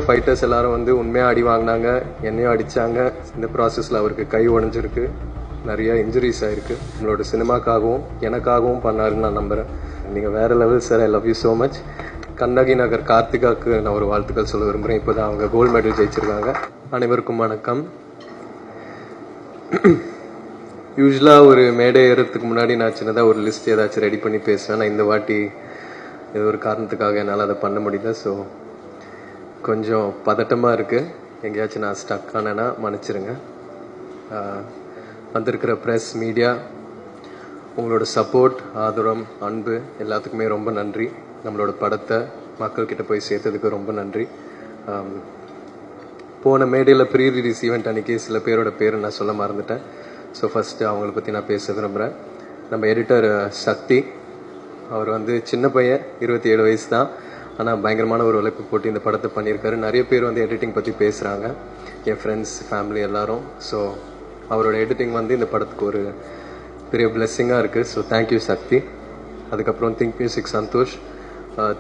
Fighters எல்லாரும் வந்து உண்மையாக அடி வாங்கினாங்க, என்னையும் அடித்தாங்க. இந்த ப்ராசஸில் அவருக்கு கை உடஞ்சிருக்கு, நிறைய இன்ஜுரிஸ் ஆகிருக்கு. உங்களோட சினிமாக்காகவும் எனக்காகவும் பண்ணாருன்னு நான் நம்புகிறேன். நீங்கள் வேறு level sir. I love you so much. Kannagi Nagar கார்த்திகாவுக்கு நான் ஒரு வாழ்த்துக்கள் சொல்ல விரும்புகிறேன். இப்போ தான் அவங்க கோல்டு மெடல் ஜெயிச்சிருக்காங்க. அனைவருக்கும் வணக்கம். யூஸ்வலாக ஒரு மேடை ஏறதுக்கு முன்னாடி நான் சின்னதாக ஒரு லிஸ்ட் ஏதாச்சும் ரெடி பண்ணி பேசுவேன். நான் இந்த வாட்டி ஏதோ ஒரு காரணத்துக்காக என்னால் அதை பண்ண முடியல. ஸோ கொஞ்சம் பதட்டமாக இருக்குது. எங்கேயாச்சும் நான் ஸ்டக் ஆனேன்னா மன்னிச்சிருங்க. வந்திருக்கிற ப்ரெஸ், மீடியா, உங்களோட சப்போர்ட், ஆதரவு, அன்பு எல்லாத்துக்குமே ரொம்ப நன்றி. நம்மளோட படத்தை மக்கள்கிட்ட போய் சேர்த்ததுக்கு ரொம்ப நன்றி. போன மேடையில் ப்ரீ ரிலீஸ் ஈவெண்ட் அன்றைக்கி சில பேரோட பேரை நான் சொல்ல மறந்துட்டேன். ஸோ ஃபஸ்ட்டு அவங்கள பற்றி நான் பேச விரும்புகிறேன். நம்ம எடிட்டர் சக்தி, அவர் வந்து சின்ன பையன், 27 வயசு தான். ஆனால் பயங்கரமான ஒரு உழைப்பு போட்டு இந்த படத்தை பண்ணியிருக்காரு. நிறைய பேர் வந்து எடிட்டிங் பற்றி பேசுகிறாங்க, என் ஃப்ரெண்ட்ஸ், ஃபேமிலி எல்லாரும். ஸோ அவரோட எடிட்டிங் வந்து இந்த படத்துக்கு ஒரு பெரிய பிளெஸ்ஸிங்காக இருக்குது. So thank you Sakthi. அதுக்கப்புறம் think music Santhosh.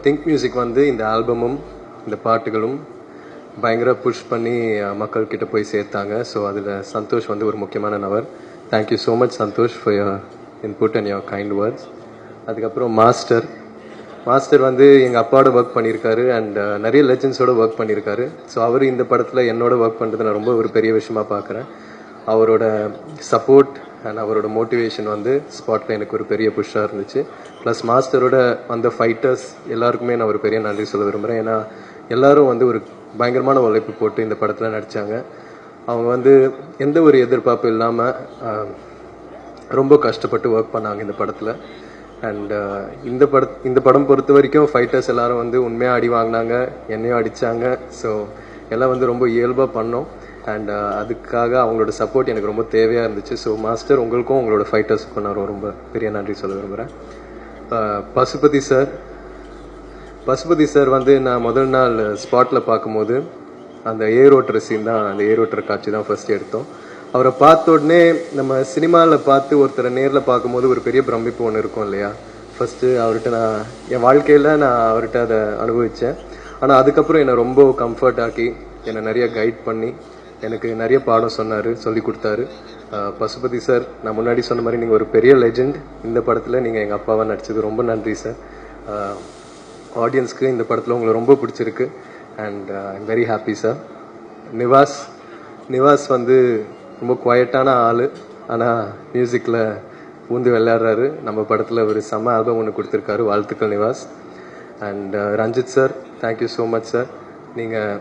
Think music வந்து இந்த ஆல்பமும் இந்த பாட்டுகளும் பயங்கர புஷ் பண்ணி மக்கள்கிட்ட போய் சேர்த்தாங்க. ஸோ அதில் சந்தோஷ் வந்து ஒரு முக்கியமான நபர். Thank you so much Santhosh for your input and your kind words. அதுக்கப்புறம் மாஸ்டர் வந்து எங்கள் அப்பாவோட ஒர்க் பண்ணியிருக்காரு அண்ட் நிறைய லெஜண்ட்ஸோட ஒர்க் பண்ணியிருக்காரு. ஸோ அவர் இந்த படத்தில் என்னோட ஒர்க் பண்ணுறது நான் ரொம்ப ஒரு பெரிய விஷயமா பார்க்குறேன். அவரோட சப்போர்ட் அண்ட் அவரோட மோட்டிவேஷன் வந்து ஸ்பாட்டில் எனக்கு ஒரு பெரிய புஷ்ஷாக இருந்துச்சு. ப்ளஸ் மாஸ்டரோட அந்த ஃபைட்டர்ஸ் எல்லாருக்குமே நான் ஒரு பெரிய நன்றி சொல்ல விரும்புகிறேன். ஏன்னா எல்லோரும் வந்து ஒரு பயங்கரமான உழைப்பு போட்டு இந்த படத்தில் நடித்தாங்க. அவங்க வந்து எந்த ஒரு எதிர்பார்ப்பு இல்லாமல் ரொம்ப கஷ்டப்பட்டு ஒர்க் பண்ணாங்க இந்த படத்தில். அண்ட் இந்த படம் பொறுத்த வரைக்கும் ஃபைட்டர்ஸ் எல்லாரும் வந்து உண்மையாக அடி வாங்கினாங்க, என்னையும் அடித்தாங்க. ஸோ எல்லாம் வந்து ரொம்ப இயல்பாக பண்ணோம். அண்ட் அதுக்காக அவங்களோட சப்போர்ட் எனக்கு ரொம்ப தேவையாக இருந்துச்சு. ஸோ மாஸ்டர், உங்களுக்கும் உங்களோட ஃபைட்டர்ஸுக்கும் நான் ரொம்ப பெரிய நன்றி சொல்ல விரும்புகிறேன். பசுபதி சார் வந்து நான் முதல் நாள் ஸ்பாட்டில் பார்க்கும்போது அந்த ஏரோட்டுற சீன் தான், அந்த ஏரோட்டுற காட்சி தான் ஃபர்ஸ்ட் எடுத்தோம். அவரை பார்த்த உடனே நம்ம சினிமாவில் பார்த்து ஒருத்தரை நேரில் பார்க்கும்போது ஒரு பெரிய பிரமிப்பு ஒன்று இருக்கும் இல்லையா. ஃபஸ்ட்டு அவர்கிட்ட நான் என் வாழ்க்கையில் நான் அவர்கிட்ட அதை அனுபவித்தேன். ஆனால் அதுக்கப்புறம் என்னை ரொம்ப கம்ஃபர்ட் ஆக்கி என்னை நிறைய கைட் பண்ணி எனக்கு நிறைய பாடம் சொல்லி கொடுத்தாரு. பசுபதி சார், நான் முன்னாடி சொன்ன மாதிரி நீங்கள் ஒரு பெரிய லெஜெண்ட். இந்த படத்தில் நீங்கள் எங்கள் அப்பாவை நடிச்சது ரொம்ப நன்றி சார். ஆடியன்ஸ்க்கு இந்த படத்தில் உங்களை ரொம்ப பிடிச்சிருக்கு and I'm very happy sir. Nivas வந்து ரொம்ப குவைட்டான ஆள், ஆனால் மியூசிக்கில் ஊந்து விளையாடுறாரு. நம்ம படத்தில் ஒரு செம்ம ஆல்பம் ஒன்று கொடுத்துருக்காரு. வாழ்த்துக்கள் Nivas. And Ranjith sir, thank you so much sir. நீங்கள்